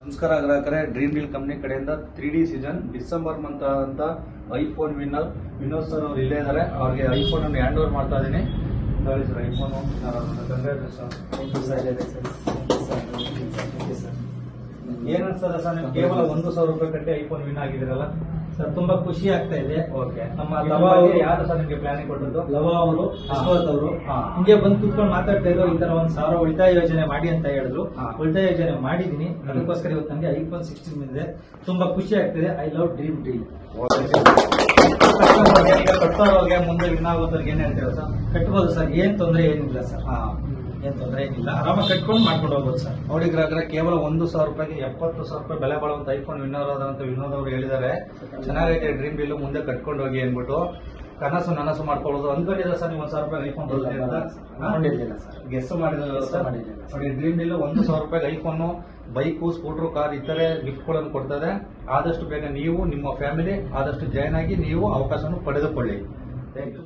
ನಮಸ್ಕಾರ ಗ್ರಾಹಕರೇ, dream deal company ಕಡೆಯಿಂದ 3D ಸೀಸನ್ ಡಿಸೆಂಬರ್ ಮಂತ್ ಅಂತ ಐಫೋನ್ ವಿನೋದ್ ಸರ್ ಅವ್ರು ಇಲ್ಲೇ ಇದ್ದಾರೆ. ಅವ್ರಿಗೆ ಐಫೋನ್ ಅನ್ನು ಹ್ಯಾಂಡ್ ಓವರ್ ಮಾಡ್ತಾ ಇದ್ದೀನಿ. ಹೇಳಿ ಸರ್, ಐಫೋನು ಏನ್ ಅನ್ಸ್ತದೆ ಸರ್, ನೀವು ಕೇವಲ 1,000 ರೂಪಾಯಿ ಕಟ್ಟಿ ಐಫೋನ್ ವಿನ್ ಆಗಿದ್ದೀರಲ್ಲ ಸರ್? ತುಂಬಾ ಖುಷಿ ಆಗ್ತಾ ಇದೆ. ಓಕೆ, ನಮ್ಮ ಲವ ಯಾರು ಸರ್ ನಿಮಗೆ ಪ್ಲಾನಿಂಗ್ ಕೊಟ್ಟದ್ದು? ಲವ ಅವರು, ಅಶ್ವಥ್ ಅವರು ಹಿಂಗೆ ಬಂದು ಕೂತ್ಕೊಂಡು ಮಾತಾಡ್ತಾ ಇದ್ರು. ಈ ತರ 1,000 ಉಳಿತಾಯ ಯೋಜನೆ ಮಾಡಿ ಅಂತ ಹೇಳಿದ್ರು. ಉಳಿತಾಯ ಯೋಜನೆ ಮಾಡಿದೀನಿ. ಅದಕ್ಕೋಸ್ಕರ ಇವತ್ತು ನನಗೆ ಐಫೋನ್ 16 ಬಂದಿದೆ. ತುಂಬಾ ಖುಷಿ ಆಗ್ತಿದೆ. I love dream deal. ಕಟ್ಟೋರಿಗೆ ಮುಂದೆ ವಿನ್ ಆಗೋದ್ರಿಗೆ ಏನ್ ಹೇಳ್ತೀರಾ ಸರ್? ಕಟ್ಬೋದು ಸರ್, ಏನ್ ತೊಂದರೆ ಏನಿಲ್ಲ ಸರ್. ಏನ್ ತೊಂದರೆ ಏನಿಲ್ಲ, ಆರಾಮಾಗಿ ಕಟ್ಕೊಂಡು ಮಾಡ್ಕೊಂಡು ಹೋಗ್ಬೋದು ಸರ್. ನೋಡಿ ಗ್ರಾಹಕರೇ, ಕೇವಲ 1,000 ರೂಪಾಯಿಗೆ 70,000 ರೂಪಾಯಿ ಬೆಲೆ ಬಾಳುವಂತ ಐಫೋನ್ ವಿನ್ನರ್ ಆದಂತ ವಿನೋದ್ ಅವರು ಹೇಳಿದ್ದಾರೆ. ಚೆನ್ನಾಗೈತೆ ಡ್ರೀಮ್ ಡೀಲ್, ಮುಂದೆ ಕಟ್ಕೊಂಡು ಹೋಗಿ ಅಂದ್ಬಿಟ್ಟು ಕನಸು ನನಸು ಮಾಡ್ಕೊಳ್ಳೋದು. ಅನ್ಕೊಂಡಿಲ್ಲ ಸರ್ ನೀವು 1,000 ರೂಪಾಯಿ ಐಫೋನ್ ಬರುತ್ತೆ ಅಂತ? ಮಾಡಿರ್ಲಿಲ್ಲ ಸರ್, ಗೆಸ್ ಮಾಡಿದ್ರೆ ಸರ್. ನೋಡಿ, ಡ್ರೀಮ್ ಡೀಲ್ 1,000 ರೂಪಾಯಿಗೆ ಐಫೋನು, ಬೈಕು, ಸ್ಕೂಟರ್, ಕಾರ್ ಇತರೆ ಗಿಫ್ಟ್ಗಳನ್ನು ಕೊಡ್ತದೆ. ಆದಷ್ಟು ಬೇಗ ನೀವು ನಿಮ್ಮ ಫ್ಯಾಮಿಲಿ ಆದಷ್ಟು ಜಾಯ್ನ್ ಆಗಿ ನೀವು ಅವಕಾಶವನ್ನು ಪಡೆದುಕೊಳ್ಳಿ. Thank you.